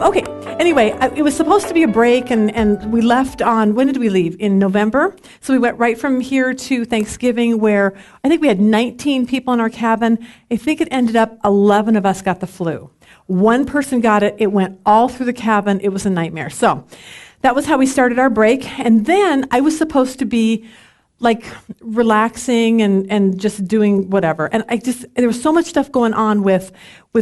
Okay, anyway, it was supposed to be a break, and we left on, when did we leave? In November. So we went right from here to Thanksgiving, where I think we had 19 people in our cabin. I think it ended up 11 of us got the flu. One person got it. It went all through the cabin. It was a nightmare. So that was how we started our break. And then I was supposed to be like relaxing and just doing whatever. And there was so much stuff going on with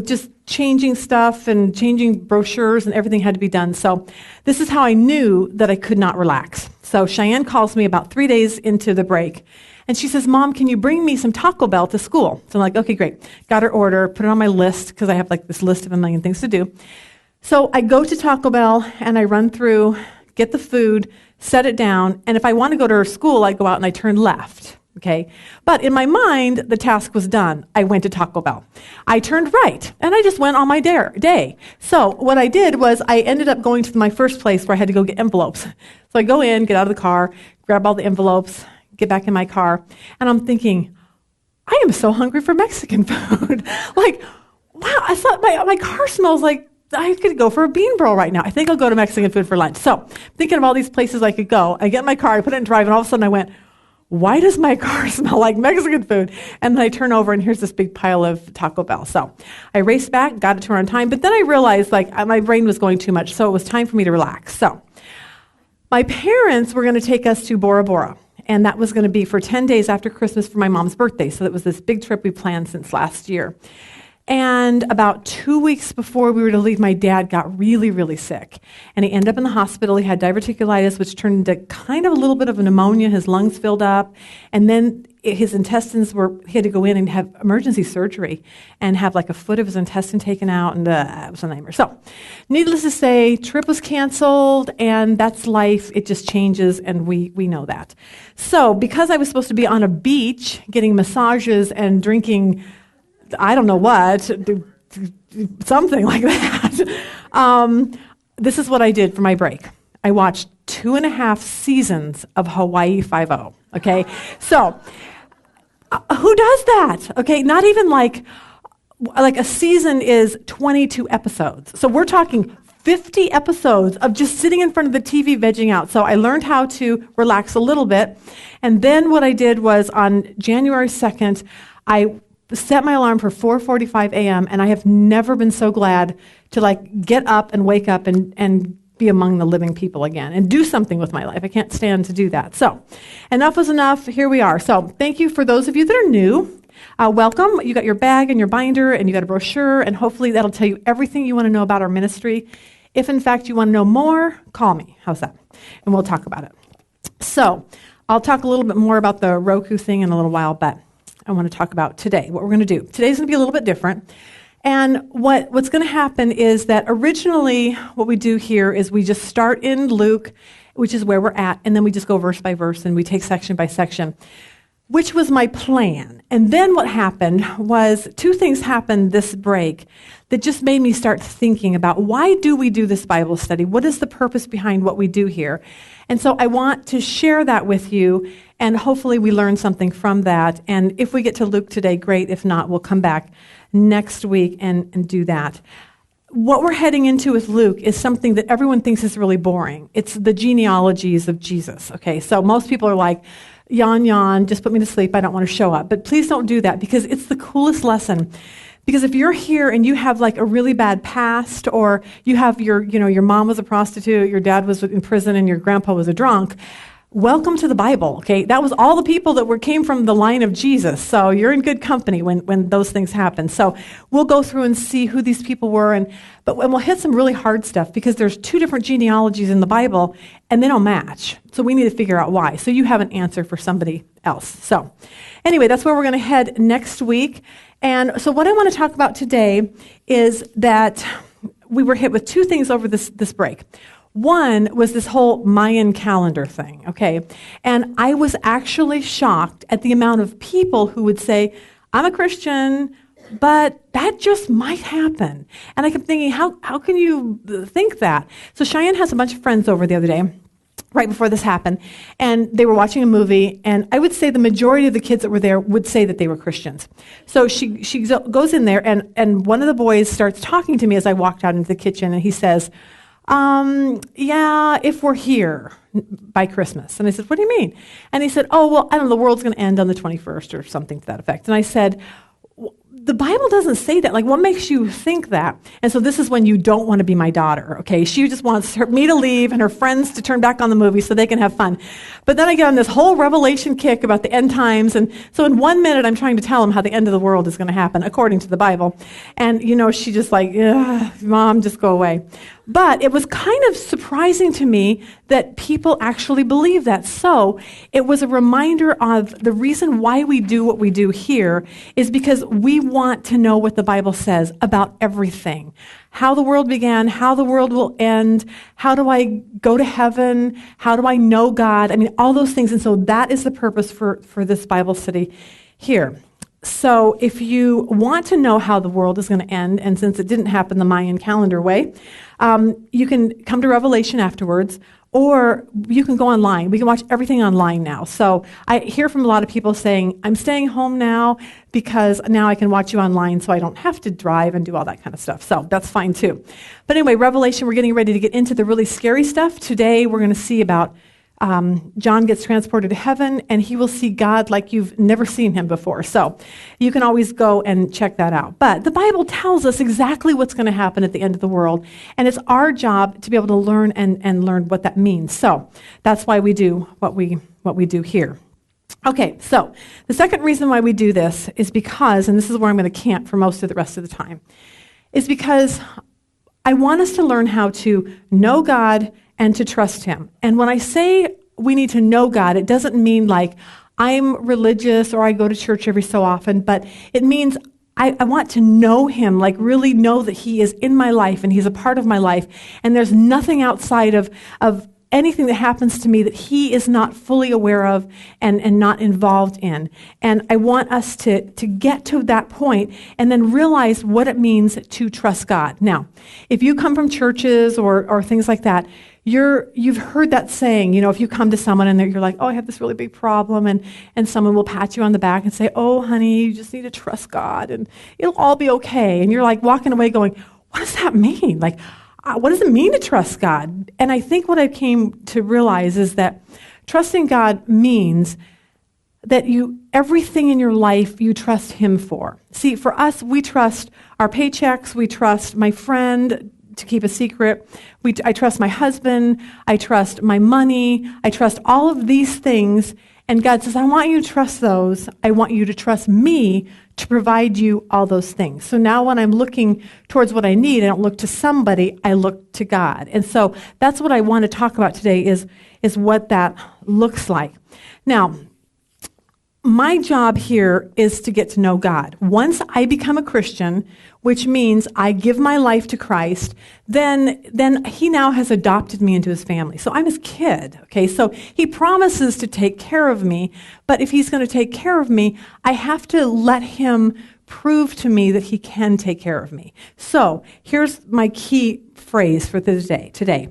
just changing stuff and changing brochures, and everything had to be done. So this is how I knew that I could not relax. So Cheyenne calls me about 3 days into the break, and she says, "Mom, can you bring me some Taco Bell to school?" So I'm like, okay, great. Got her order, put it on my list, because I have like this list of a million things to do. So I go to Taco Bell, and I run through, get the food, set it down, and if I want to go to her school, I go out and I turn left, okay? But in my mind, the task was done. I went to Taco Bell. I turned right, and I just went on my day. So what I did was I ended up going to my first place where I had to go get envelopes. So I go in, get out of the car, grab all the envelopes, get back in my car, and I'm thinking, I am so hungry for Mexican food. Like, wow, I thought my car smells like I could go for a bean bro right now. I think I'll go to Mexican food for lunch. So thinking of all these places I could go, I get in my car, I put it in drive, and all of a sudden I went, why does my car smell like Mexican food? And then I turn over, and here's this big pile of Taco Bell. So I raced back, got it to her on time, but then I realized my brain was going too much, so it was time for me to relax. So my parents were going to take us to Bora Bora, and that was going to be for 10 days after Christmas for my mom's birthday. So it was this big trip we planned since last year. And about 2 weeks before we were to leave, my dad got really, really sick. And he ended up in the hospital. He had diverticulitis, which turned into kind of a little bit of a pneumonia. His lungs filled up. And then his intestines he had to go in and have emergency surgery and have like a foot of his intestine taken out. And it was a nightmare. So needless to say, trip was canceled, and that's life. It just changes, and we know that. So because I was supposed to be on a beach getting massages and drinking I don't know what, something like that. This is what I did for my break. I watched 2.5 seasons of Hawaii Five-0, okay? So, who does that? Okay, not even like a season is 22 episodes. So we're talking 50 episodes of just sitting in front of the TV vegging out. So I learned how to relax a little bit. And then what I did was on January 2nd, I set my alarm for 4:45 a.m., and I have never been so glad to get up and wake up and be among the living people again and do something with my life. I can't stand to do that. So enough was enough. Here we are. So thank you for those of you that are new. Welcome. You got your bag and your binder, and you got a brochure, and hopefully that'll tell you everything you want to know about our ministry. If in fact you want to know more, call me. How's that? And we'll talk about it. So I'll talk a little bit more about the Roku thing in a little while, but I want to talk about today, what we're going to do. Today's going to be a little bit different. And what's going to happen is that originally what we do here is we just start in Luke, which is where we're at, and then we just go verse by verse, and we take section by section, which was my plan. And then what happened was 2 things happened this break that just made me start thinking about, why do we do this Bible study? What is the purpose behind what we do here? And so I want to share that with you, and hopefully we learn something from that. And if we get to Luke today, great. If not, we'll come back next week and do that. What we're heading into with Luke is something that everyone thinks is really boring. It's the genealogies of Jesus, okay? So most people are like, yawn, just put me to sleep. I don't want to show up. But please don't do that, because it's the coolest lesson. Because if you're here and you have like a really bad past, or you have your mom was a prostitute, your dad was in prison, and your grandpa was a drunk, welcome to the Bible, okay? That was all the people that came from the line of Jesus. So you're in good company when those things happen. So we'll go through and see who these people were, and we'll hit some really hard stuff, because there's 2 different genealogies in the Bible, and they don't match. So we need to figure out why. So you have an answer for somebody else. So anyway, that's where we're going to head next week. And so what I want to talk about today is that we were hit with 2 things over this break. One was this whole Mayan calendar thing, okay? And I was actually shocked at the amount of people who would say, I'm a Christian, but that just might happen. And I kept thinking, how can you think that? So Cheyenne has a bunch of friends over the other day, right before this happened, and they were watching a movie, and I would say the majority of the kids that were there would say that they were Christians. So she goes in there, and one of the boys starts talking to me as I walked out into the kitchen, and he says, yeah, if we're here by Christmas. And I said, what do you mean? And he said, oh, well, I don't know, the world's going to end on the 21st or something to that effect. And I said, the Bible doesn't say that. Like, what makes you think that? And so this is when you don't want to be my daughter, okay? She just wants me to leave and her friends to turn back on the movie so they can have fun. But then I get on this whole revelation kick about the end times. And so in 1 minute, I'm trying to tell them how the end of the world is going to happen, according to the Bible. And, she just like, Mom, just go away. But it was kind of surprising to me that people actually believe that. So it was a reminder of the reason why we do what we do here is because we want to know what the Bible says about everything. How the world began, how the world will end, how do I go to heaven, how do I know God? I mean, all those things. And so that is the purpose for this Bible study here. So if you want to know how the world is going to end, and since it didn't happen the Mayan calendar way, you can come to Revelation afterwards, or you can go online. We can watch everything online now. So I hear from a lot of people saying, I'm staying home now because now I can watch you online so I don't have to drive and do all that kind of stuff. So that's fine too. But anyway, Revelation, we're getting ready to get into the really scary stuff. Today we're going to see about John gets transported to heaven, and he will see God like you've never seen him before. So you can always go and check that out. But the Bible tells us exactly what's going to happen at the end of the world, and it's our job to be able to learn and learn what that means. So that's why we do what we do here. Okay, so the second reason why we do this is because, and this is where I'm going to camp for most of the rest of the time, is because I want us to learn how to know God and to trust him. And when I say we need to know God, it doesn't mean like I'm religious or I go to church every so often, but it means I want to know him, like really know that he is in my life and he's a part of my life. And there's nothing outside of anything that happens to me that he is not fully aware of and not involved in. And I want us to get to that point and then realize what it means to trust God. Now, if you come from churches or things like that, you've heard that saying, if you come to someone and you're like, oh, I have this really big problem, and someone will pat you on the back and say, oh, honey, you just need to trust God and it'll all be okay. And you're like walking away going, what does that mean? Like, what does it mean to trust God? And I think what I came to realize is that trusting God means that everything in your life you trust him for. See, for us, we trust our paychecks, we trust my friend to keep a secret, I trust my husband, I trust my money, I trust all of these things, and God says, I want you to trust those, I want you to trust me to provide you all those things. So now when I'm looking towards what I need, I don't look to somebody, I look to God. And so that's what I want to talk about today is what that looks like. Now, my job here is to get to know God. Once I become a Christian, which means I give my life to Christ, then he now has adopted me into his family. So I'm his kid, okay? So he promises to take care of me, but if he's going to take care of me, I have to let him prove to me that he can take care of me. So here's my key phrase for today.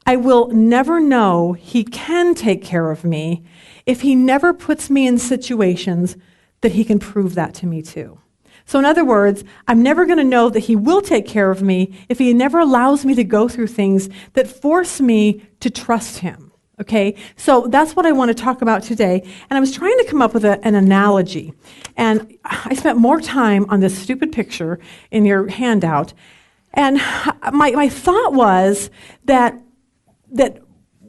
I will never know he can take care of me if he never puts me in situations that he can prove that to me too. So in other words, I'm never going to know that he will take care of me if he never allows me to go through things that force me to trust him. Okay? So that's what I want to talk about today. And I was trying to come up with an analogy. And I spent more time on this stupid picture in your handout. And my thought was that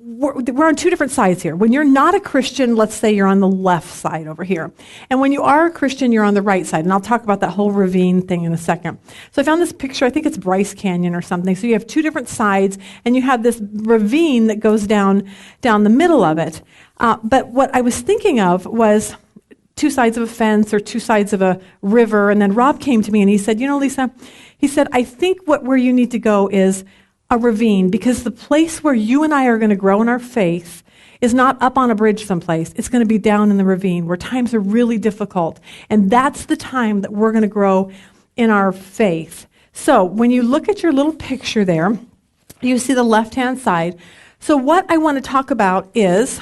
we're on two different sides here. When you're not a Christian, let's say you're on the left side over here. And when you are a Christian, you're on the right side. And I'll talk about that whole ravine thing in a second. So I found this picture, I think it's Bryce Canyon or something. So you have two different sides, and you have this ravine that goes down the middle of it. But what I was thinking of was two sides of a fence or two sides of a river. And then Rob came to me and he said, Lisa, he said, I think where you need to go is a ravine, because the place where you and I are going to grow in our faith is not up on a bridge someplace. It's going to be down in the ravine where times are really difficult. And that's the time that we're going to grow in our faith. So when you look at your little picture there, you see the left-hand side. So what I want to talk about is,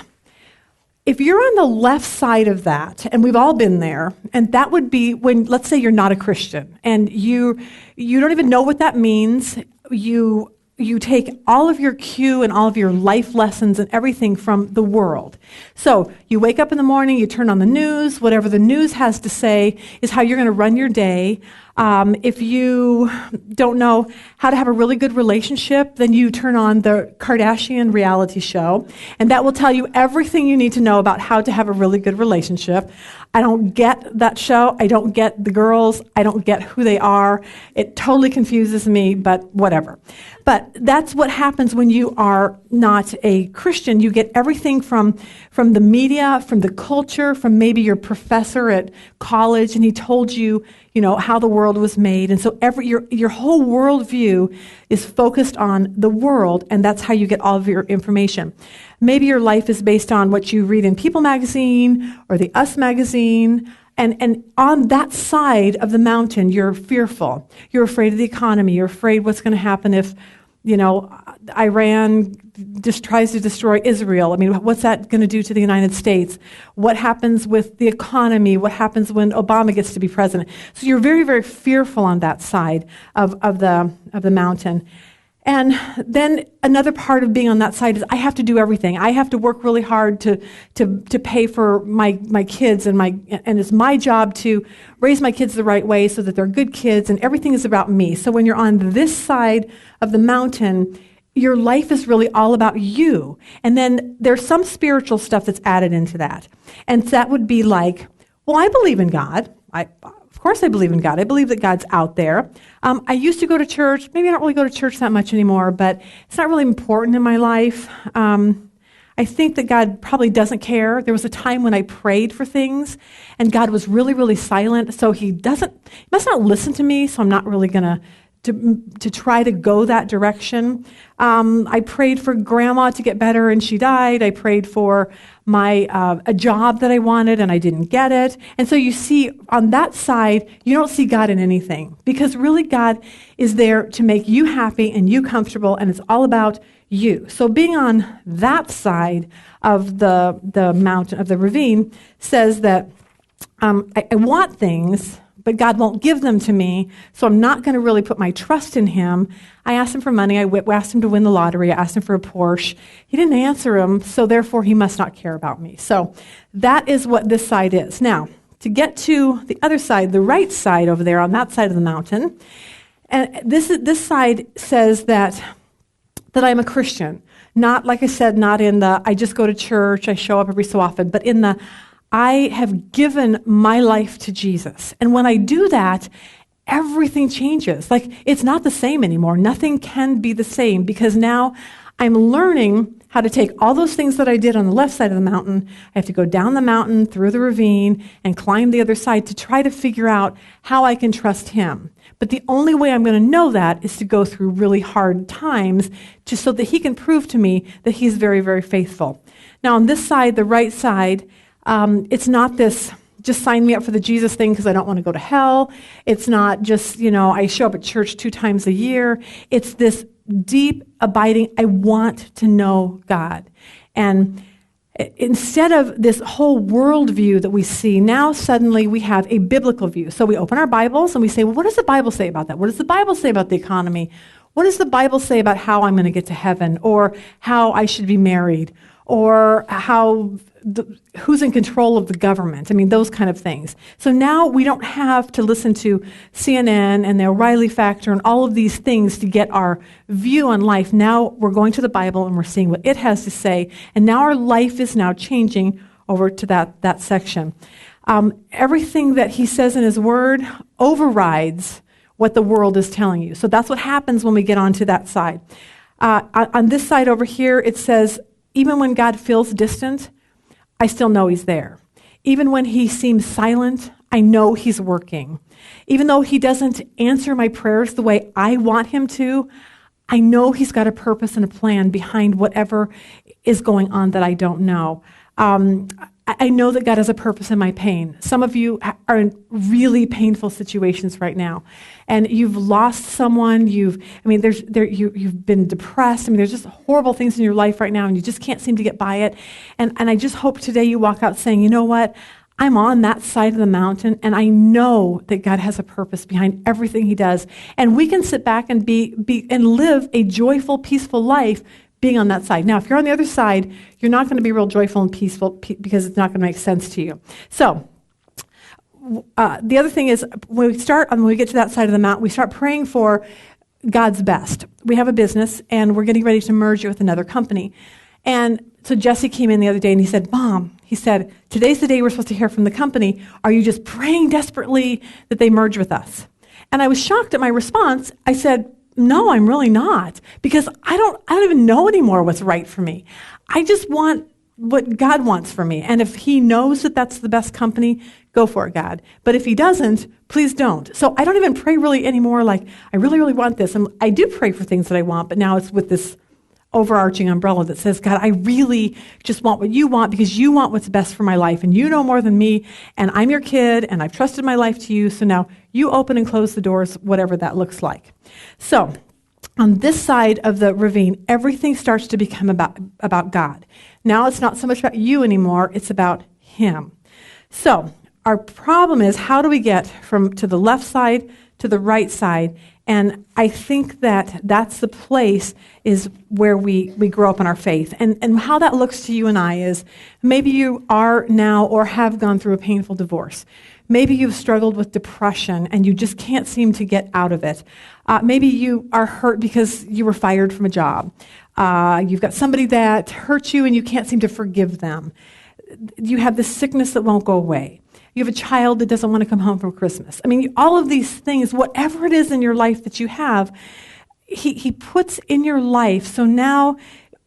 if you're on the left side of that, and we've all been there, and that would be when, let's say you're not a Christian, and you don't even know what that means. You take all of your cue and all of your life lessons and everything from the world. So you wake up in the morning, you turn on the news, whatever the news has to say is how you're going to run your day. If you don't know how to have a really good relationship, then you turn on the Kardashian reality show, and that will tell you everything you need to know about how to have a really good relationship. I don't get that show. I don't get the girls. I don't get who they are. It totally confuses me, but whatever. But that's what happens when you are not a Christian. You get everything from the media, from the culture, from maybe your professor at college, and he told you, how the world was made. And so your whole worldview is focused on the world, and that's how you get all of your information. Maybe your life is based on what you read in People magazine or the Us magazine. And on that side of the mountain, you're fearful. You're afraid of the economy. You're afraid what's going to happen if, Iran just tries to destroy Israel. I mean, what's that going to do to the United States? What happens with the economy? What happens when Obama gets to be president? So you're very, very fearful on that side of the mountain. And then another part of being on that side is I have to do everything. I have to work really hard to pay for my kids, and it's my job to raise my kids the right way so that they're good kids, and everything is about me. So when you're on this side of the mountain, your life is really all about you. And then there's some spiritual stuff that's added into that. And that would be like, well, I believe in God. Of course I believe in God. I believe that God's out there. I used to go to church. Maybe I don't really go to church that much anymore, but it's not really important in my life. I think that God probably doesn't care. There was a time when I prayed for things, and God was really, really silent, so he must not listen to me, so I'm not really going to try to go that direction. I prayed for Grandma to get better, and she died. I prayed for a job that I wanted, and I didn't get it. And so you see, on that side, you don't see God in anything, because really God is there to make you happy and you comfortable, and it's all about you. So being on that side of the mountain, of the ravine, says that I want things, but God won't give them to me, so I'm not going to really put my trust in him. I asked him for money. I asked him to win the lottery. I asked him for a Porsche. He didn't answer him, so therefore he must not care about me. So that is what this side is. Now, to get to the other side, the right side over there on that side of the mountain, and this side says that I'm a Christian. Not, like I said, not in the I just go to church, I show up every so often, but in the I have given my life to Jesus. And when I do that, everything changes. Like, it's not the same anymore. Nothing can be the same, because now I'm learning how to take all those things that I did on the left side of the mountain. I have to go down the mountain, through the ravine, and climb the other side to try to figure out how I can trust him. But the only way I'm going to know that is to go through really hard times, just so that he can prove to me that he's very, very faithful. Now, on this side, the right side, it's not this, just sign me up for the Jesus thing because I don't want to go to hell. It's not just, I show up at church 2 times a year. It's this deep, abiding, I want to know God. And instead of this whole worldview that we see, now suddenly we have a biblical view. So we open our Bibles and we say, well, what does the Bible say about that? What does the Bible say about the economy? What does the Bible say about how I'm going to get to heaven, or how I should be married, or who's in control of the government? I mean, those kind of things. So now we don't have to listen to CNN and the O'Reilly factor and all of these things to get our view on life. Now we're going to the Bible and we're seeing what it has to say, and now our life is now changing over to that section. Everything that he says in his word overrides what the world is telling you. So that's what happens when we get onto that side. On this side over here, it says, even when God feels distant, I still know he's there. Even when he seems silent, I know he's working. Even though he doesn't answer my prayers the way I want him to, I know he's got a purpose and a plan behind whatever is going on that I don't know. I know that God has a purpose in my pain. Some of you are in really painful situations right now, and you've lost someone. You've been depressed. There's just horrible things in your life right now, and you just can't seem to get by it. And I just hope today you walk out saying, you know what? I'm on that side of the mountain, and I know that God has a purpose behind everything He does. And we can sit back and be and live a joyful, peaceful life being on that side. Now, if you're on the other side, you're not going to be real joyful and peaceful because it's not going to make sense to you. So, the other thing is when we get to that side of the mountain, we start praying for God's best. We have a business, and we're getting ready to merge it with another company. And so Jesse came in the other day, and he said, Mom, he said, today's the day we're supposed to hear from the company. Are you just praying desperately that they merge with us? And I was shocked at my response. I said, no, I'm really not, because I don't even know anymore what's right for me. I just want what God wants for me. And if He knows that that's the best company, go for it, God. But if He doesn't, please don't. So I don't even pray really anymore like, I really, really want this. And I do pray for things that I want, but now it's with this overarching umbrella that says, God, I really just want what you want because you want what's best for my life, and you know more than me, and I'm your kid, and I've trusted my life to you, so now you open and close the doors, whatever that looks like. So on this side of the ravine, everything starts to become about God. Now it's not so much about you anymore, it's about Him. So our problem is, how do we get from to the left side to the right side? And I think that that's the place is where we grow up in our faith. And how that looks to you and I is, maybe you are now or have gone through a painful divorce. Maybe you've struggled with depression and you just can't seem to get out of it. Maybe you are hurt because you were fired from a job. You've got somebody that hurt you and you can't seem to forgive them. You have this sickness that won't go away. You have a child that doesn't want to come home from Christmas. All of these things, whatever it is in your life that you have, he puts in your life. So now,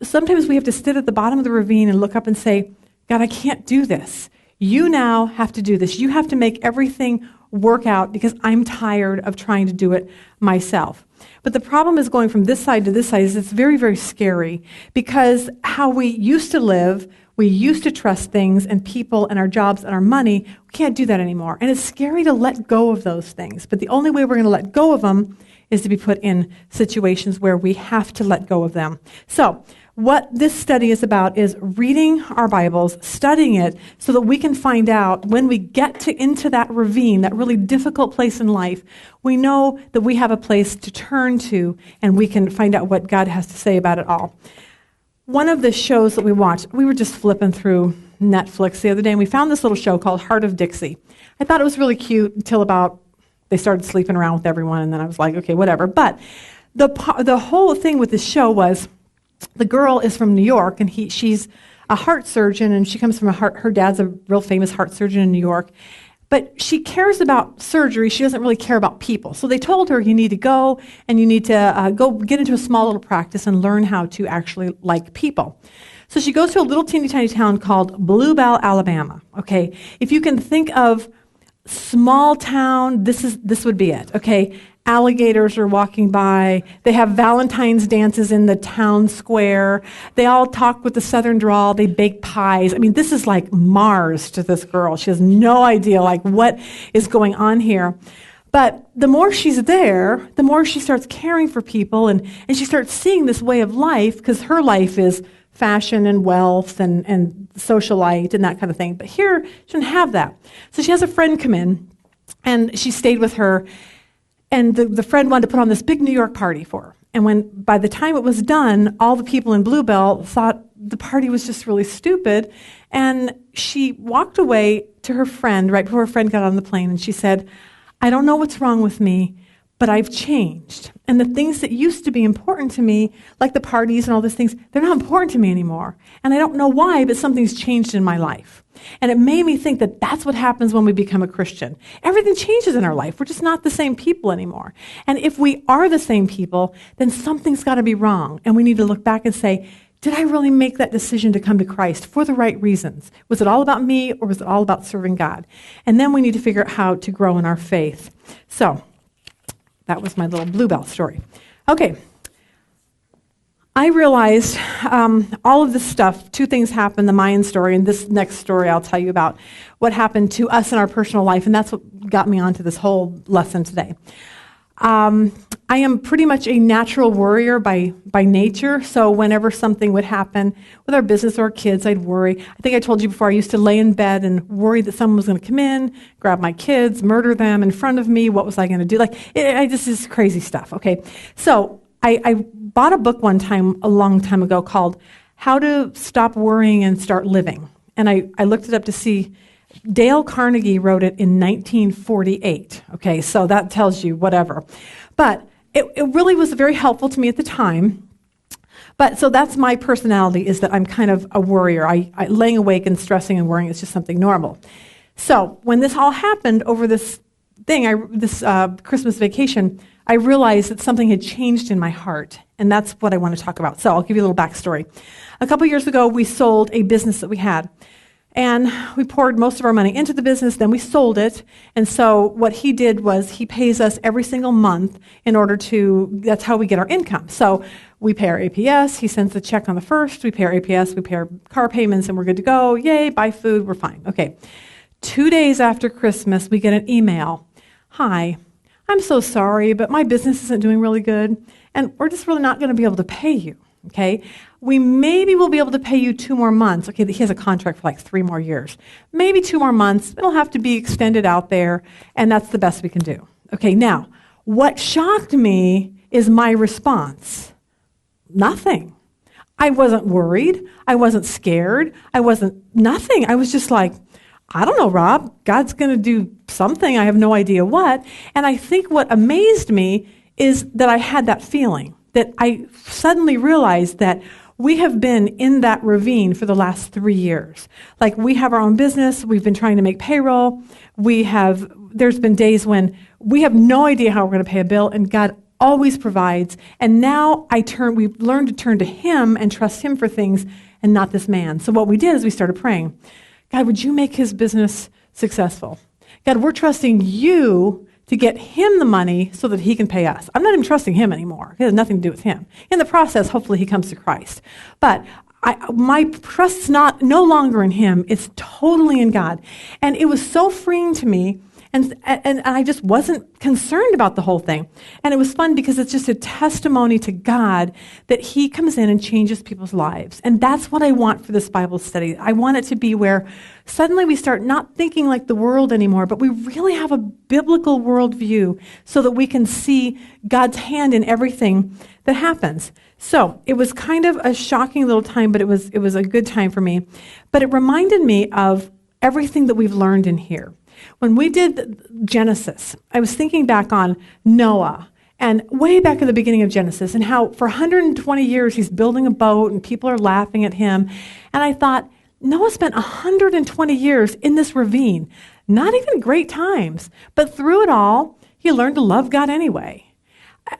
sometimes we have to sit at the bottom of the ravine and look up and say, God, I can't do this. You now have to do this. You have to make everything work out because I'm tired of trying to do it myself. But the problem is going from this side to this side is it's very, very scary, because how we used to live, we used to trust things and people and our jobs and our money. We can't do that anymore. And it's scary to let go of those things. But the only way we're going to let go of them is to be put in situations where we have to let go of them. So what this study is about is reading our Bibles, studying it, so that we can find out when we get into that ravine, that really difficult place in life, we know that we have a place to turn to, and we can find out what God has to say about it all. One of the shows that we watched, we were just flipping through Netflix the other day, and we found this little show called Heart of Dixie. I thought it was really cute until about they started sleeping around with everyone, and then I was like, okay, whatever. But the whole thing with this show was, the girl is from New York, and she's a heart surgeon, and she comes from her dad's a real famous heart surgeon in New York. But she cares about surgery. She doesn't really care about people. So they told her, you need to go, and you need to go get into a small little practice and learn how to actually like people. So she goes to a little teeny tiny town called Bluebell, Alabama. Okay, if you can think of small town, this would be it. Okay, alligators are walking by. They have Valentine's dances in the town square. They all talk with the southern drawl. They bake pies. This is like Mars to this girl. She has no idea what is going on here. But the more she's there, the more she starts caring for people, and she starts seeing this way of life, because her life is fashion and wealth and socialite and that kind of thing. But here, she doesn't have that. So she has a friend come in, and she stayed with her. And the friend wanted to put on this big New York party for her. And by the time it was done, all the people in Bluebell thought the party was just really stupid. And she walked away to her friend right before her friend got on the plane, and she said, I don't know what's wrong with me, but I've changed. And the things that used to be important to me, like the parties and all these things, they're not important to me anymore. And I don't know why, but something's changed in my life. And it made me think that that's what happens when we become a Christian. Everything changes in our life. We're just not the same people anymore. And if we are the same people, then something's got to be wrong. And we need to look back and say, did I really make that decision to come to Christ for the right reasons? Was it all about me, or was it all about serving God? And then we need to figure out how to grow in our faith. So that was my little Bluebell story. Okay. I realized all of this stuff, two things happened, the Mayan story and this next story I'll tell you about what happened to us in our personal life, and that's what got me onto this whole lesson today. I am pretty much a natural worrier by nature, so whenever something would happen with our business or our kids, I'd worry. I think I told you before, I used to lay in bed and worry that someone was going to come in, grab my kids, murder them in front of me. What was I going to do? This is crazy stuff, okay? So I bought a book one time, a long time ago, called How to Stop Worrying and Start Living. And I looked it up to see Dale Carnegie wrote it in 1948. Okay, so that tells you whatever. But it really was very helpful to me at the time. But so that's my personality, is that I'm kind of a worrier. I laying awake and stressing and worrying is just something normal. So when this all happened over this Christmas vacation, I realized that something had changed in my heart, and that's what I want to talk about. So I'll give you a little backstory. A couple years ago, we sold a business that we had. And we poured most of our money into the business, then we sold it. And so what he did was he pays us every single month that's how we get our income. So we pay our APS, he sends the check on the 1st, we pay our APS, we pay our car payments, and we're good to go. Yay, buy food, we're fine. Okay. 2 days after Christmas, we get an email. Hi, I'm so sorry, but my business isn't doing really good, and we're just really not going to be able to pay you. Okay, we maybe will be able to pay you 2 more months. Okay, he has a contract for like 3 more years. Maybe 2 more months. It'll have to be extended out there, and that's the best we can do. Okay, now, what shocked me is my response. Nothing. I wasn't worried. I wasn't scared. Nothing. I was just like, I don't know, Rob. God's going to do something. I have no idea what. And I think what amazed me is that I had that feeling, that I suddenly realized that we have been in that ravine for the last 3 years. Like, we have our own business. We've been trying to make payroll. There's been days when we have no idea how we're going to pay a bill, and God always provides. And now we've learned to turn to Him and trust Him for things and not this man. So what we did is we started praying. God, would you make his business successful? God, we're trusting you to get him the money so that he can pay us. I'm not even trusting him anymore. It has nothing to do with him. In the process, hopefully he comes to Christ. But my trust's no longer in him. It's totally in God. And it was so freeing to me, and I just wasn't concerned about the whole thing. And it was fun because it's just a testimony to God that he comes in and changes people's lives. And that's what I want for this Bible study. I want it to be where suddenly we start not thinking like the world anymore, but we really have a biblical worldview so that we can see God's hand in everything that happens. So it was kind of a shocking little time, but it was a good time for me. But it reminded me of everything that we've learned in here. When we did Genesis, I was thinking back on Noah, and way back in the beginning of Genesis, and how for 120 years he's building a boat and people are laughing at him. And I thought, Noah spent 120 years in this ravine, not even great times, but through it all, he learned to love God anyway.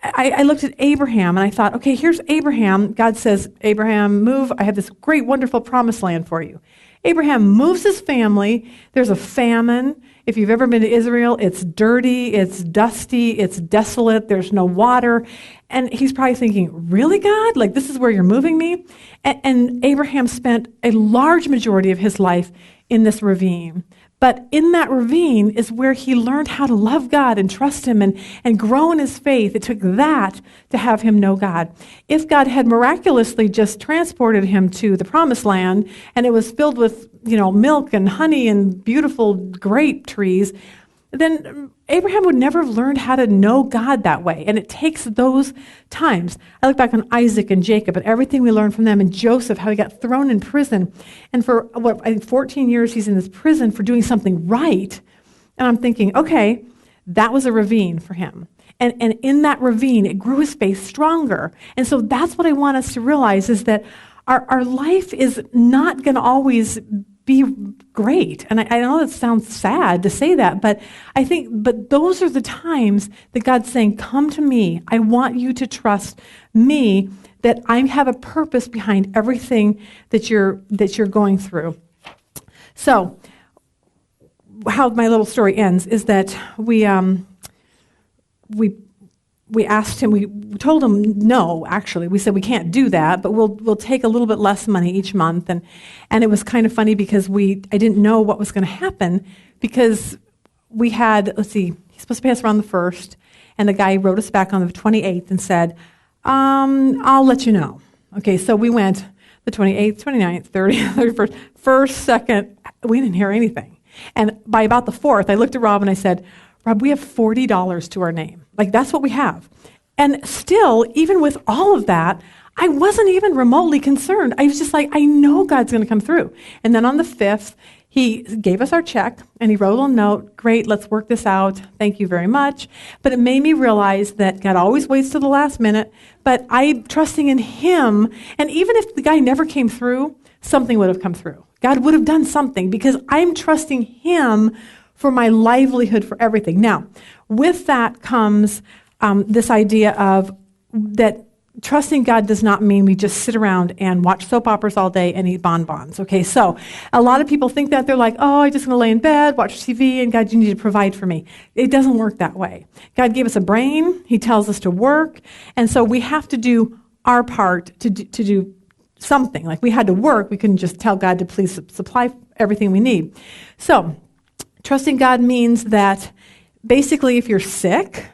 I looked at Abraham and I thought, okay, here's Abraham. God says, Abraham, move. I have this great, wonderful promised land for you. Abraham moves his family. There's a famine. If you've ever been to Israel, it's dirty, it's dusty, it's desolate, there's no water. And he's probably thinking, really, God? Like, this is where you're moving me? And Abraham spent a large majority of his life in this ravine. But in that ravine is where he learned how to love God and trust him and grow in his faith. It took that to have him know God. If God had miraculously just transported him to the promised land and it was filled with, milk and honey and beautiful grape trees, then Abraham would never have learned how to know God that way. And it takes those times. I look back on Isaac and Jacob and everything we learned from them, and Joseph, how he got thrown in prison. And for, 14 years he's in this prison for doing something right. And I'm thinking, okay, that was a ravine for him. And in that ravine, it grew his faith stronger. And so that's what I want us to realize, is that our life is not going to always be great. And I know that sounds sad to say that, but but those are the times that God's saying, come to me. I want you to trust me, that I have a purpose behind everything that you're going through. So how my little story ends is that we we asked him, we told him no, actually. We said we can't do that, but we'll take a little bit less money each month. And it was kind of funny because I didn't know what was going to happen because we had, he's supposed to pay us around the 1st, and the guy wrote us back on the 28th and said, I'll let you know. Okay, so we went the 28th, 29th, 30th, 31st, 1st, 2nd, we didn't hear anything. And by about the 4th, I looked at Rob and I said, Rob, we have $40 to our name. Like, that's what we have. And still, even with all of that, I wasn't even remotely concerned. I was just like, I know God's going to come through. And then on the 5th, he gave us our check, and he wrote a note, great, let's work this out. Thank you very much. But it made me realize that God always waits to the last minute, but I'm trusting in him. And even if the guy never came through, something would have come through. God would have done something because I'm trusting him for my livelihood, for everything. Now, with that comes this idea of that trusting God does not mean we just sit around and watch soap operas all day and eat bonbons. Okay, so a lot of people think that. They're like, oh, I'm just going to lay in bed, watch TV, and God, you need to provide for me. It doesn't work that way. God gave us a brain. He tells us to work. And so we have to do our part to do something. Like, we had to work. We couldn't just tell God to please supply everything we need. So trusting God means that basically if you're sick,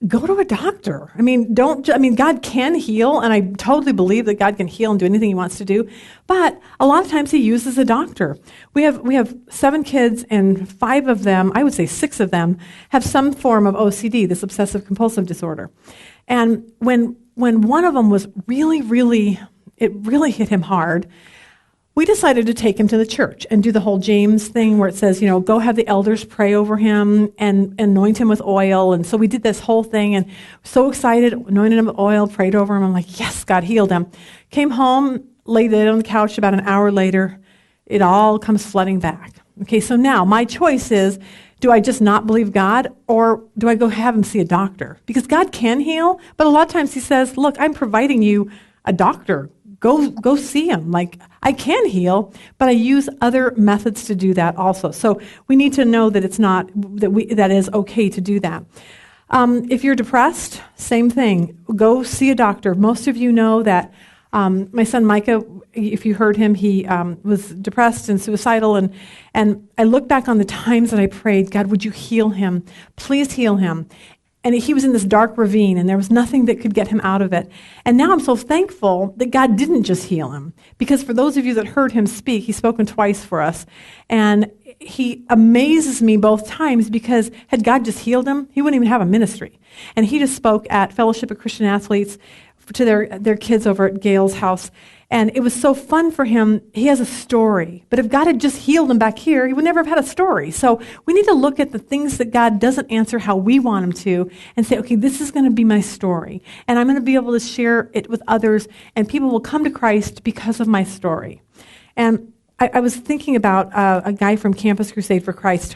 go to a doctor. God can heal, and I totally believe that God can heal and do anything he wants to do, but a lot of times he uses a doctor. We have 7 kids, and 5 of them, I would say 6 of them, have some form of OCD, this obsessive compulsive disorder. And when one of them was it really hit him hard, we decided to take him to the church and do the whole James thing where it says, go have the elders pray over him and anoint him with oil. And so we did this whole thing and so excited, anointed him with oil, prayed over him. I'm like, yes, God healed him. Came home, laid it on the couch. About an hour later, it all comes flooding back. Okay, so now my choice is, do I just not believe God, or do I go have him see a doctor? Because God can heal, but a lot of times he says, look, I'm providing you a doctor. Go see him. Like, I can heal, but I use other methods to do that also. So we need to know that that is okay to do that. If you're depressed, same thing. Go see a doctor. Most of you know that my son Micah, if you heard him, he was depressed and suicidal. And I look back on the times that I prayed, God, would you heal him? Please heal him. And he was in this dark ravine, and there was nothing that could get him out of it. And now I'm so thankful that God didn't just heal him. Because for those of you that heard him speak, he's spoken twice for us. And he amazes me both times because had God just healed him, he wouldn't even have a ministry. And he just spoke at Fellowship of Christian Athletes to their kids over at Gail's house. And it was so fun for him. He has a story. But if God had just healed him back here, he would never have had a story. So we need to look at the things that God doesn't answer how we want him to and say, okay, this is going to be my story. And I'm going to be able to share it with others, and people will come to Christ because of my story. And I was thinking about a guy from Campus Crusade for Christ.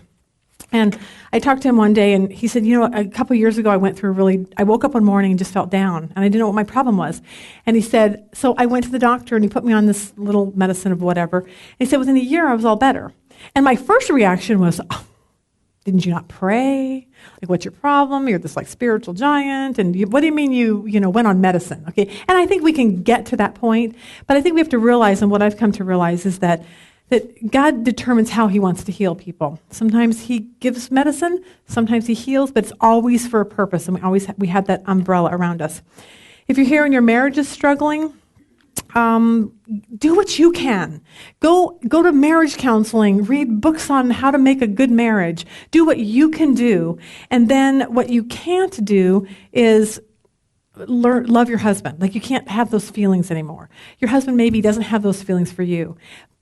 And I talked to him one day, and he said, a couple years ago, I woke up one morning and just felt down, and I didn't know what my problem was. And he said, so I went to the doctor, and he put me on this little medicine of whatever. And he said, within a year, I was all better. And my first reaction was, oh, didn't you not pray? Like, what's your problem? You're this, spiritual giant, and what do you mean you went on medicine? Okay, and I think we can get to that point, but I think we have to realize, and what I've come to realize is that God determines how he wants to heal people. Sometimes he gives medicine, sometimes he heals, but it's always for a purpose, and we have that umbrella around us. If you're here and your marriage is struggling, do what you can. Go to marriage counseling, read books on how to make a good marriage. Do what you can do, and then what you can't do is love your husband. Like, you can't have those feelings anymore. Your husband maybe doesn't have those feelings for you.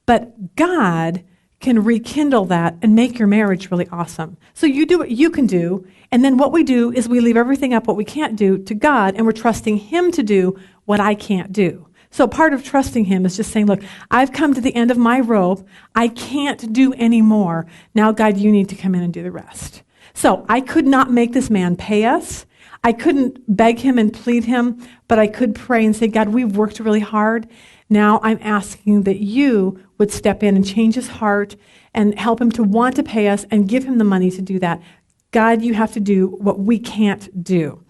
But God can rekindle that and make your marriage really awesome. So you do what you can do, and then what we do is we leave everything up, what we can't do, to God, and we're trusting him to do what I can't do. So part of trusting him is just saying, look, I've come to the end of my rope. I can't do any more. Now, God, you need to come in and do the rest. So I could not make this man pay us. I couldn't beg him and plead him, but I could pray and say, God, we've worked really hard. Now I'm asking that you would step in and change his heart and help him to want to pay us and give him the money to do that. God, you have to do what we can't do.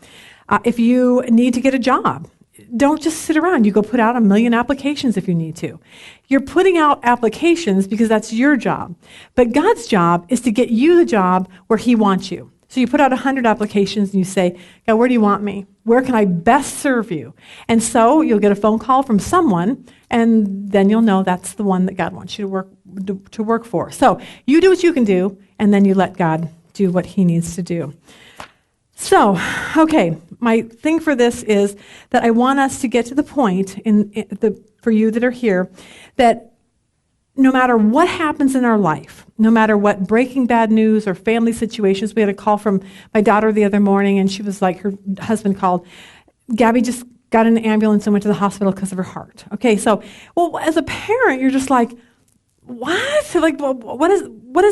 If you need to get a job, don't just sit around. You go put out 1 million applications if you need to. You're putting out applications because that's your job. But God's job is to get you the job where he wants you. So you put out 100 applications and you say, God, where do you want me? Where can I best serve you? And so you'll get a phone call from someone, and then you'll know that's the one that God wants you to work for. So you do what you can do, and then you let God do what he needs to do. So, okay, my thing for this is that I want us to get to the point for you that are here that no matter what happens in our life, no matter what breaking bad news or family situations, we had a call from my daughter the other morning, and she was like, her husband called, Gabby just got in an ambulance and went to the hospital because of her heart. Okay, so, well, as a parent, you're just like, what? Like, what is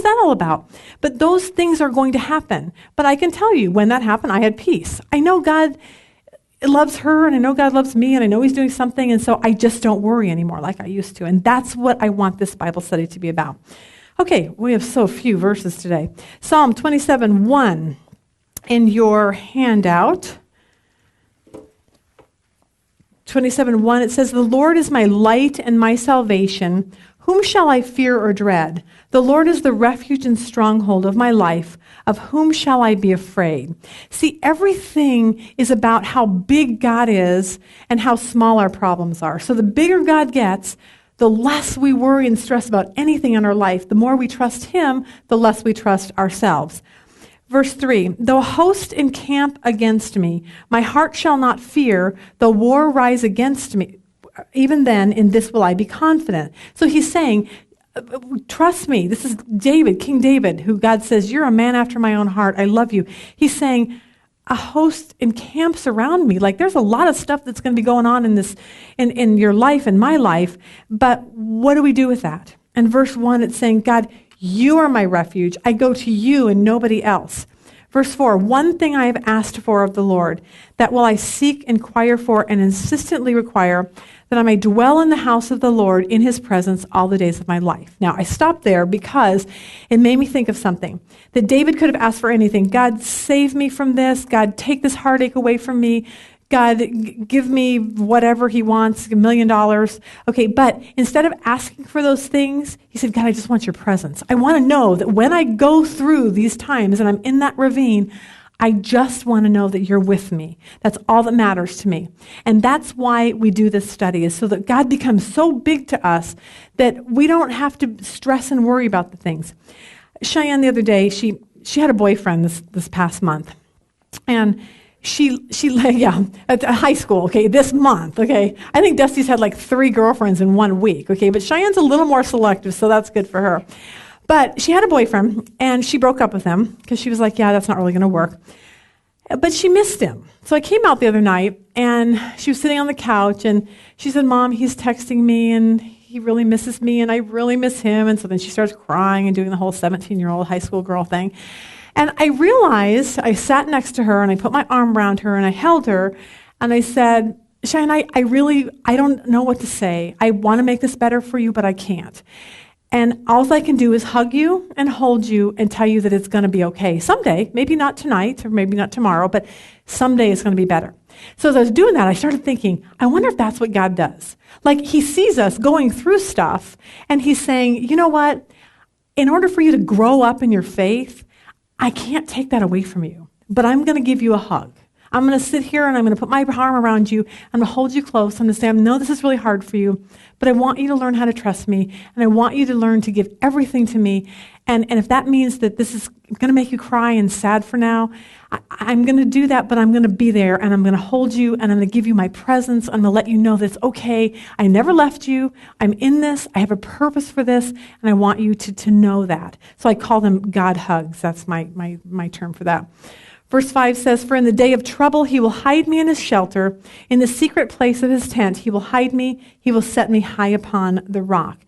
that all about? But those things are going to happen. But I can tell you, when that happened, I had peace. I know God loves her, and I know God loves me, and I know he's doing something, and so I just don't worry anymore like I used to. And that's what I want this Bible study to be about. Okay, we have so few verses today. Psalm 27:1 in your handout. 27:1, it says, the Lord is my light and my salvation. Whom shall I fear or dread? The Lord is the refuge and stronghold of my life. Of whom shall I be afraid? See, everything is about how big God is and how small our problems are. So the bigger God gets, the less we worry and stress about anything in our life. The more we trust him, the less we trust ourselves. Verse 3, though a host encamp against me, my heart shall not fear. Though war rise against me, even then, in this will I be confident. So he's saying, trust me. This is David, King David, who God says, you're a man after my own heart. I love you. He's saying, a host encamps around me. Like, there's a lot of stuff that's going to be going on in your life and my life. But what do we do with that? And verse 1, it's saying, God, you are my refuge. I go to you and nobody else. Verse 4, one thing I have asked for of the Lord, that will I seek, inquire for, and insistently require, that I may dwell in the house of the Lord in his presence all the days of my life. Now, I stopped there because it made me think of something. That David could have asked for anything. God, save me from this. God, take this heartache away from me. God, give me whatever he wants, $1 million. Okay, but instead of asking for those things, he said, God, I just want your presence. I want to know that when I go through these times and I'm in that ravine, I just want to know that you're with me. That's all that matters to me. And that's why we do this study, is so that God becomes so big to us that we don't have to stress and worry about the things. Cheyenne the other day, she had a boyfriend this past month. And she at high school, okay, this month, okay. I think Dusty's had like 3 girlfriends in 1 week, okay, but Cheyenne's a little more selective, so that's good for her. But she had a boyfriend, and she broke up with him because she was like, yeah, that's not really going to work. But she missed him. So I came out the other night, and she was sitting on the couch, and she said, Mom, he's texting me, and he really misses me, and I really miss him. And so then she starts crying and doing the whole 17-year-old high school girl thing. And I realized, I sat next to her, and I put my arm around her, and I held her, and I said, Cheyenne, I don't know what to say. I want to make this better for you, but I can't. And all I can do is hug you and hold you and tell you that it's going to be okay. Someday, maybe not tonight or maybe not tomorrow, but someday it's going to be better. So as I was doing that, I started thinking, I wonder if that's what God does. Like, he sees us going through stuff, and he's saying, you know what? In order for you to grow up in your faith, I can't take that away from you, but I'm going to give you a hug. I'm going to sit here and I'm going to put my arm around you. I'm going to hold you close. I'm going to say, I know this is really hard for you, but I want you to learn how to trust me, and I want you to learn to give everything to me. And if that means that this is going to make you cry and sad for now, I'm going to do that, but I'm going to be there, and I'm going to hold you, and I'm going to give you my presence. I'm going to let you know that it's okay. I never left you. I'm in this. I have a purpose for this, and I want you to know that. So I call them God hugs. That's my term for that. Verse 5 says, for in the day of trouble he will hide me in his shelter. In the secret place of his tent he will hide me. He will set me high upon the rock.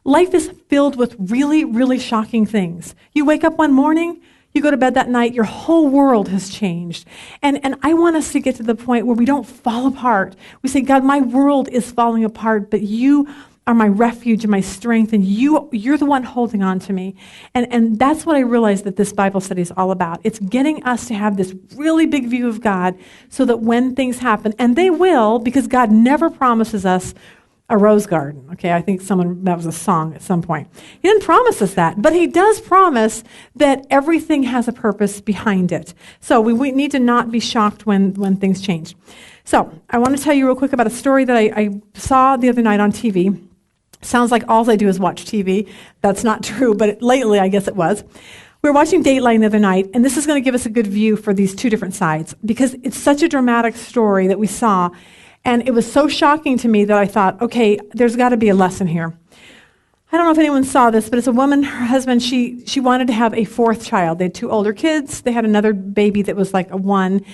Life is filled with really, really shocking things. You wake up one morning, you go to bed that night, your whole world has changed. And I want us to get to the point where we don't fall apart. We say, God, my world is falling apart, but you are my refuge and my strength, and you're the one holding on to me. And that's what I realized that this Bible study is all about. It's getting us to have this really big view of God so that when things happen, and they will, because God never promises us a rose garden. Okay, I think that was a song at some point. He didn't promise us that, but he does promise that everything has a purpose behind it. So we need to not be shocked when things change. So I want to tell you real quick about a story that I saw the other night on TV. Sounds like all I do is watch TV. That's not true, but lately I guess it was. We were watching Dateline the other night, and this is going to give us a good view for these two different sides, because it's such a dramatic story that we saw. And it was so shocking to me that I thought, okay, there's got to be a lesson here. I don't know if anyone saw this, but it's a woman, her husband, she wanted to have a fourth child. They had 2 older kids. They had another baby that was like a 1.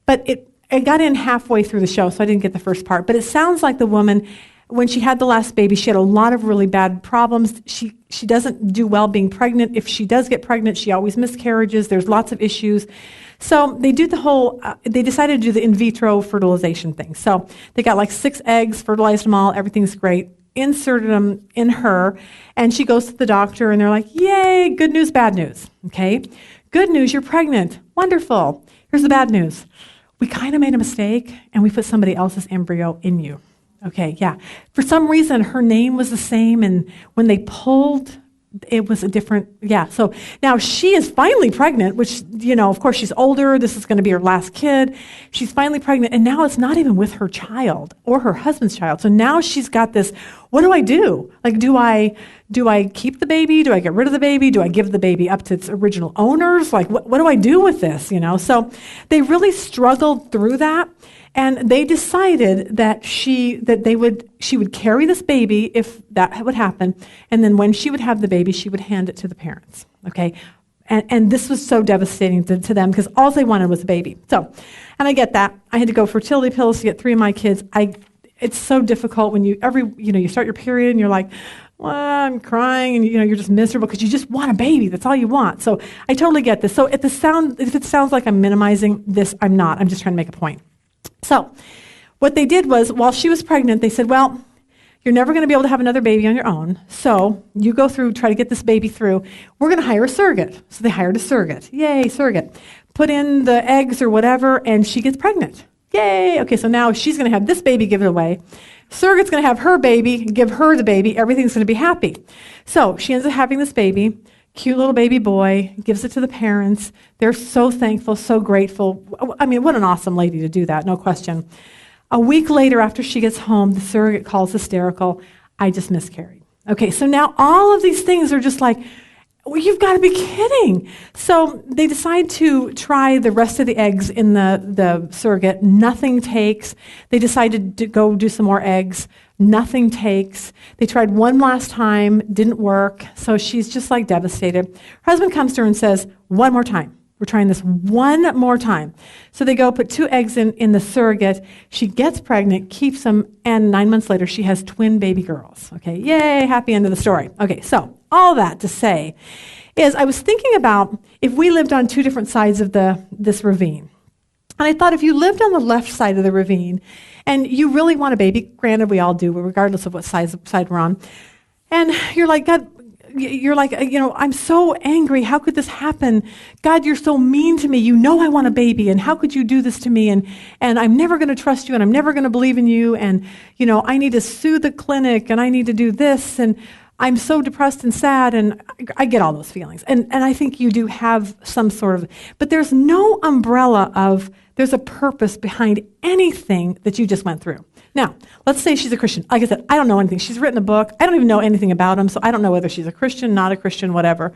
But it got in halfway through the show, so I didn't get the first part. But it sounds like the woman, when she had the last baby, she had a lot of really bad problems. She doesn't do well being pregnant. If she does get pregnant, she always miscarriages. There's lots of issues. So they decided to do the in vitro fertilization thing. So they got like 6 eggs, fertilized them all, everything's great, inserted them in her, and she goes to the doctor, and they're like, yay, good news, bad news, okay? Good news, you're pregnant. Wonderful. Here's the bad news. We kind of made a mistake, and we put somebody else's embryo in you. Okay, yeah. For some reason, her name was the same, and when they pulled, it was a different, So now she is finally pregnant, which, of course, she's older. This is going to be her last kid. She's finally pregnant, and now it's not even with her child or her husband's child. So now she's got this, what do I do? Like, do I keep the baby? Do I get rid of the baby? Do I give the baby up to its original owners? Like, what do I do with this, So they really struggled through that. And they decided that she would carry this baby if that would happen, and then when she would have the baby, she would hand it to the parents. Okay, and this was so devastating to them because all they wanted was a baby. So, and I get that. I had to go fertility pills to get 3 of my kids. It's so difficult when you start your period and you're like, well, I'm crying, and you're just miserable because you just want a baby. That's all you want. So I totally get this. So if it sounds like I'm minimizing this, I'm not. I'm just trying to make a point. So what they did was, while she was pregnant, they said, well, you're never going to be able to have another baby on your own, so you go through, try to get this baby through. We're going to hire a surrogate. So they hired a surrogate. Yay, surrogate. Put in the eggs or whatever, and she gets pregnant. Yay. Okay, so now she's going to have this baby given away. Surrogate's going to have her baby, give her the baby. Everything's going to be happy. So she ends up having this baby. Cute little baby boy, gives it to the parents. They're so thankful, so grateful. I mean, what an awesome lady to do that, no question. A week later, after she gets home, the surrogate calls hysterical. I just miscarried. Okay, so now all of these things are just like, well, you've got to be kidding. So they decide to try the rest of the eggs in the surrogate. Nothing takes. They decided to go do some more eggs. Nothing takes. They tried one last time, didn't work, so she's just like devastated. Her husband comes to her and says, one more time. We're trying this one more time. So they go put 2 eggs in the surrogate. She gets pregnant, keeps them, and 9 months later she has twin baby girls. Okay, yay, happy end of the story. Okay, so all that to say is I was thinking about if we lived on 2 different sides of this ravine. And I thought if you lived on the left side of the ravine and you really want a baby, granted we all do, regardless of what side we're on, and you're like, God, I'm so angry. How could this happen? God, you're so mean to me. You know I want a baby, and how could you do this to me? And I'm never going to trust you, and I'm never going to believe in you, and, I need to sue the clinic, and I need to do this, and I'm so depressed and sad, and I get all those feelings. And I think you do have some sort of, but there's no umbrella of, there's a purpose behind anything that you just went through. Now, let's say she's a Christian. Like I said, I don't know anything. She's written a book. I don't even know anything about him, so I don't know whether she's a Christian, not a Christian, whatever.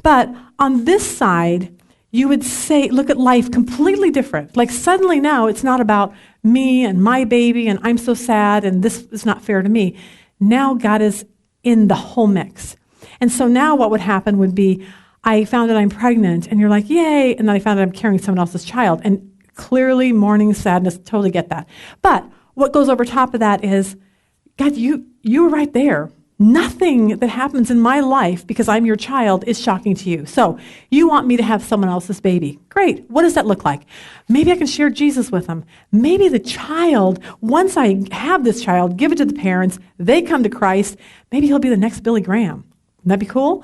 But on this side, you would say, look at life completely different. Like suddenly now it's not about me and my baby and I'm so sad and this is not fair to me. Now God is in the whole mix. And so now what would happen would be, I found out I'm pregnant, and you're like, yay, and then I found out I'm carrying someone else's child. And clearly mourning, sadness, totally get that. But what goes over top of that is, God, you were right there. Nothing that happens in my life because I'm your child is shocking to you. So you want me to have someone else's baby. Great. What does that look like? Maybe I can share Jesus with them. Maybe the child, once I have this child, give it to the parents, they come to Christ, maybe he'll be the next Billy Graham. Wouldn't that be cool?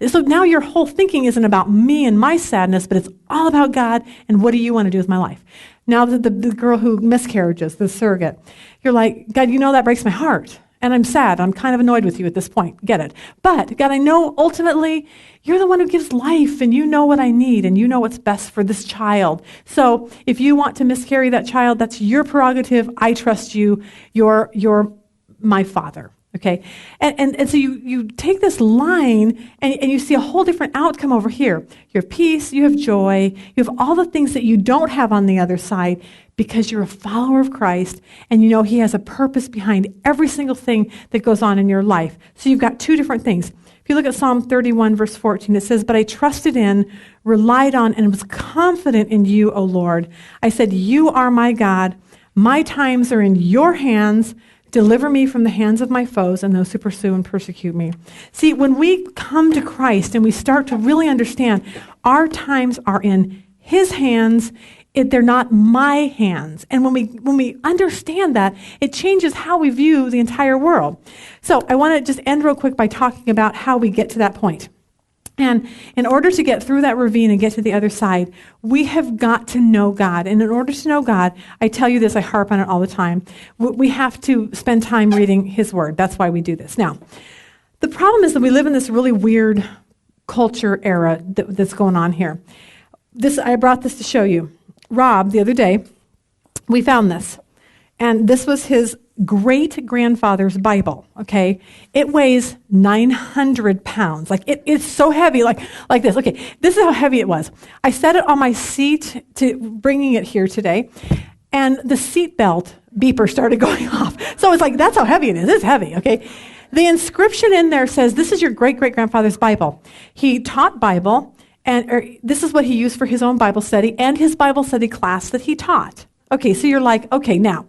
So now your whole thinking isn't about me and my sadness, but it's all about God and what do you want to do with my life? Now the girl who miscarriages, the surrogate, you're like, God, that breaks my heart. And I'm sad. I'm kind of annoyed with you at this point. Get it. But God, I know ultimately you're the one who gives life and you know what I need and you know what's best for this child. So if you want to miscarry that child, that's your prerogative. I trust you. You're my father. Okay. And so you take this line and you see a whole different outcome over here. You have peace, you have joy, you have all the things that you don't have on the other side because you're a follower of Christ and you know he has a purpose behind every single thing that goes on in your life. So you've got two different things. If you look at Psalm 31, verse 14, it says, "But I trusted in, relied on, and was confident in you, O Lord. I said, you are my God. My times are in your hands. Deliver me from the hands of my foes and those who pursue and persecute me." See, when we come to Christ and we start to really understand our times are in his hands, they're not my hands. And when we understand that, it changes how we view the entire world. So I want to just end real quick by talking about how we get to that point. And in order to get through that ravine and get to the other side, we have got to know God. And in order to know God, I tell you this, I harp on it all the time, we have to spend time reading his word. That's why we do this. Now, the problem is that we live in this really weird culture era that's going on here. I brought this to show you. Rob, the other day, we found this. And this was his great-grandfather's Bible, okay? It weighs 900 pounds. It's so heavy, like this. Okay, this is how heavy it was. I set it on my seat to bringing it here today, and the seatbelt beeper started going off. So it's like, that's how heavy it is. It's heavy, okay? The inscription in there says, this is your great-great-grandfather's Bible. He taught Bible, and this is what he used for his own Bible study and his Bible study class that he taught. Okay, so you're like, okay, now,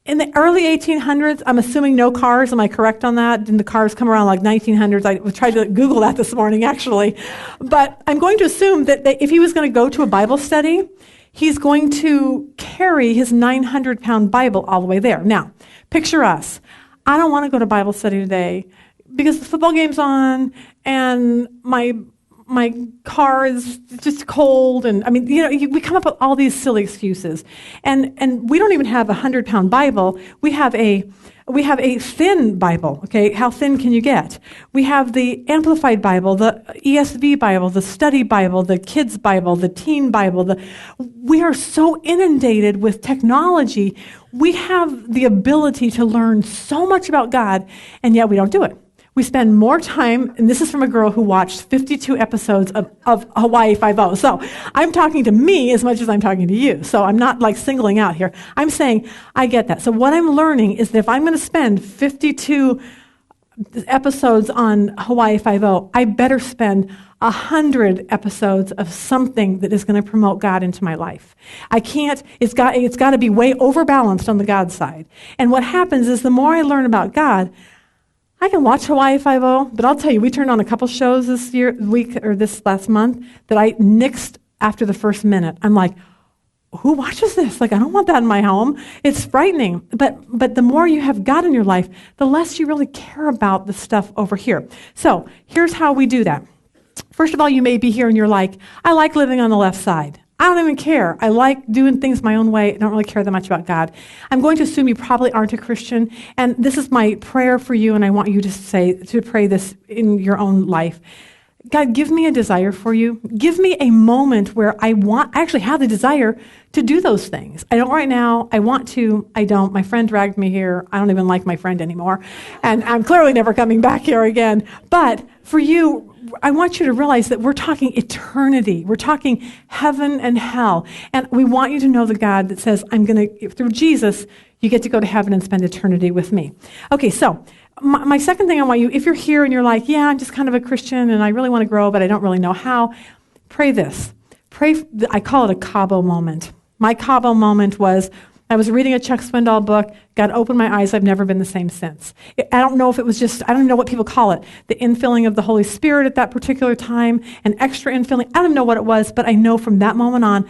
in the early 1800s, I'm assuming no cars. Am I correct on that? Didn't the cars come around like 1900s? I tried to Google that this morning, actually. But I'm going to assume that if he was going to go to a Bible study, he's going to carry his 900-pound Bible all the way there. Now, picture us. I don't want to go to Bible study today because the football game's on and my car is just cold, and we come up with all these silly excuses, and we don't even have a 100-pound Bible. We have a thin Bible. Okay, how thin can you get? We have the Amplified Bible, the ESV Bible, the Study Bible, the Kids Bible, the Teen Bible. We are so inundated with technology. We have the ability to learn so much about God, and yet we don't do it. We spend more time, and this is from a girl who watched 52 episodes of Hawaii Five-0. So I'm talking to me as much as I'm talking to you. So I'm not singling out here. I'm saying I get that. So what I'm learning is that if I'm going to spend 52 episodes on Hawaii Five-0, I better spend 100 episodes of something that is going to promote God into my life. I can't, it's got to be way overbalanced on the God side. And what happens is the more I learn about God, I can watch Hawaii Five-0, but I'll tell you, we turned on a couple shows this last month that I nixed after the first minute. I'm like, who watches this? I don't want that in my home. It's frightening. But the more you have God in your life, the less you really care about the stuff over here. So here's how we do that. First of all, you may be here and you're like, I like living on the left side. I don't even care. I like doing things my own way. I don't really care that much about God. I'm going to assume you probably aren't a Christian, and this is my prayer for you, and I want you to pray this in your own life. God, give me a desire for you. Give me a moment where I actually have the desire to do those things. I don't right now. I want to. I don't. My friend dragged me here. I don't even like my friend anymore, and I'm clearly never coming back here again. But for you, I want you to realize that we're talking eternity. We're talking heaven and hell. And we want you to know the God that says, through Jesus, you get to go to heaven and spend eternity with me. Okay, so my second thing I want you, if you're here and you're like, yeah, I'm just kind of a Christian and I really want to grow, but I don't really know how, pray this. I call it a Cabo moment. My Cabo moment was, I was reading a Chuck Swindoll book. God opened my eyes. I've never been the same since. I don't know if it was just, I don't know what people call it, the infilling of the Holy Spirit at that particular time, an extra infilling. I don't know what it was, but I know from that moment on,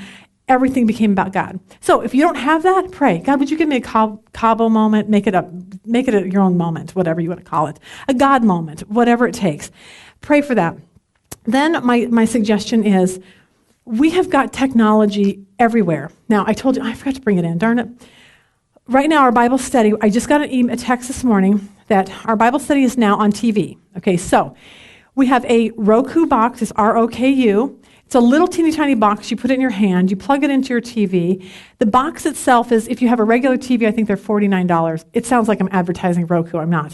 everything became about God. So if you don't have that, pray. God, would you give me a Cabo moment? Make it your own moment, whatever you want to call it. A God moment, whatever it takes. Pray for that. Then my suggestion is, we have got technology everywhere. Now, I told you, I forgot to bring it in, darn it. Right now, our Bible study, I just got a text this morning that our Bible study is now on TV. Okay, so we have a Roku box, it's ROKU. It's a little teeny tiny box. You put it in your hand. You plug it into your TV. The box itself is, if you have a regular TV, I think they're $49. It sounds like I'm advertising Roku. I'm not.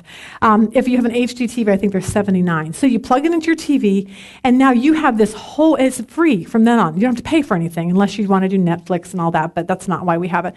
If you have an HD TV, I think they're $79. So you plug it into your TV, and now you have this whole, it's free from then on. You don't have to pay for anything unless you want to do Netflix and all that, but that's not why we have it.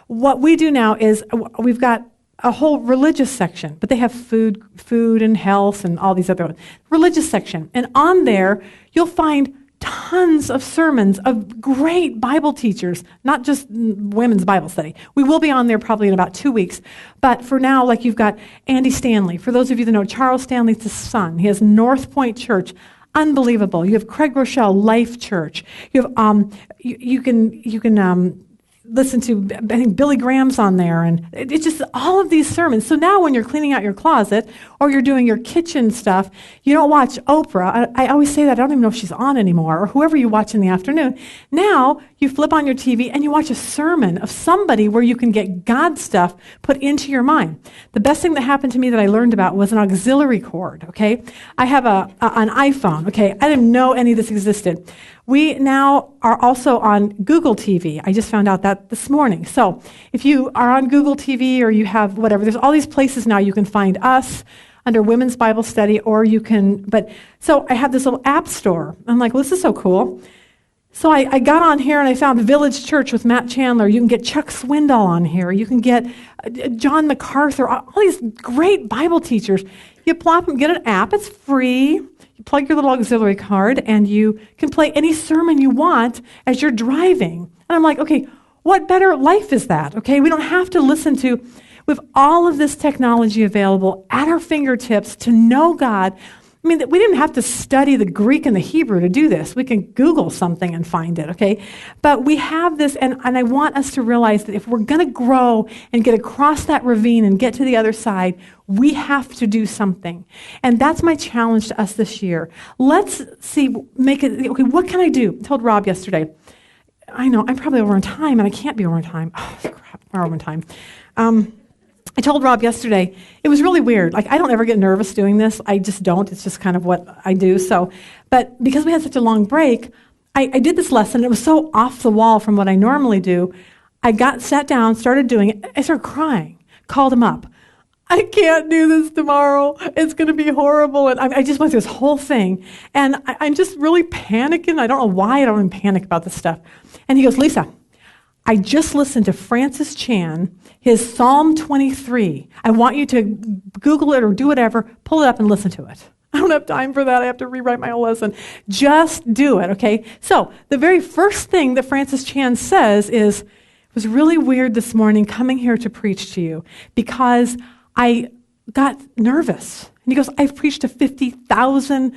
What we do now is we've got a whole religious section, but they have food and health and all these other ones. Religious section. And on there, you'll find tons of sermons of great Bible teachers, not just women's Bible study. We will be on there probably in about 2 weeks. But for now, like you've got Andy Stanley. For those of you that know, Charles Stanley's his son. He has North Point Church. Unbelievable. You have Craig Rochelle, Life Church. You have you can listen to, I think Billy Graham's on there, and it's just all of these sermons. So now when you're cleaning out your closet or you're doing your kitchen stuff, you don't watch Oprah. I always say that. I don't even know if she's on anymore, or whoever you watch in the afternoon. Now you flip on your TV and you watch a sermon of somebody where you can get God stuff put into your mind. The best thing that happened to me that I learned about was an auxiliary cord, okay? I have an iPhone, okay? I didn't know any of this existed. We now are also on Google TV. I just found out that this morning. So if you are on Google TV or you have whatever, there's all these places now you can find us under Women's Bible Study, or you can, so I have this little app store. I'm like, well, this is so cool. So I got on here and I found Village Church with Matt Chandler. You can get Chuck Swindoll on here. You can get John MacArthur, all these great Bible teachers. You plop them, get an app, it's free. You plug your little auxiliary card and you can play any sermon you want as you're driving. And I'm like, okay, what better life is that? Okay, we don't have to listen to, with all of this technology available at our fingertips to know God. I mean, we didn't have to study the Greek and the Hebrew to do this. We can Google something and find it, okay? But we have this, and I want us to realize that if we're going to grow and get across that ravine and get to the other side, we have to do something. And that's my challenge to us this year. Let's see, okay, what can I do? I told Rob yesterday, I know, I'm probably over on time, and I can't be over on time. Oh, crap, we're over on time. I told Rob yesterday, it was really weird. Like, I don't ever get nervous doing this. I just don't. It's just kind of what I do. But because we had such a long break, I did this lesson. It was so off the wall from what I normally do. I sat down, started doing it. I started crying, called him up. I can't do this tomorrow. It's going to be horrible. And I just went through this whole thing. And I'm just really panicking. I don't know why I don't even panic about this stuff. And he goes, Lisa, I just listened to Francis Chan, his Psalm 23. I want you to Google it or do whatever, pull it up and listen to it. I don't have time for that. I have to rewrite my whole lesson. Just do it, okay? So the very first thing that Francis Chan says is, it was really weird this morning coming here to preach to you because I got nervous. And he goes, I've preached to 50,000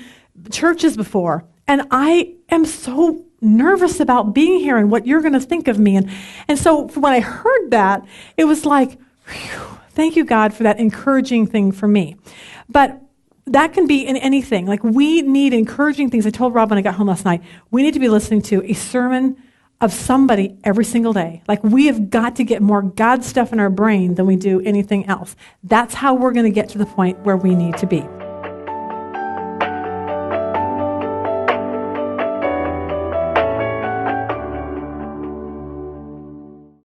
churches before, and I am so nervous about being here and what you're going to think of me. And so when I heard that, it was like, whew, thank you, God, for that encouraging thing for me. But that can be in anything. Like, we need encouraging things. I told Rob when I got home last night, we need to be listening to a sermon of somebody every single day. Like, we have got to get more God stuff in our brain than we do anything else. That's how we're going to get to the point where we need to be.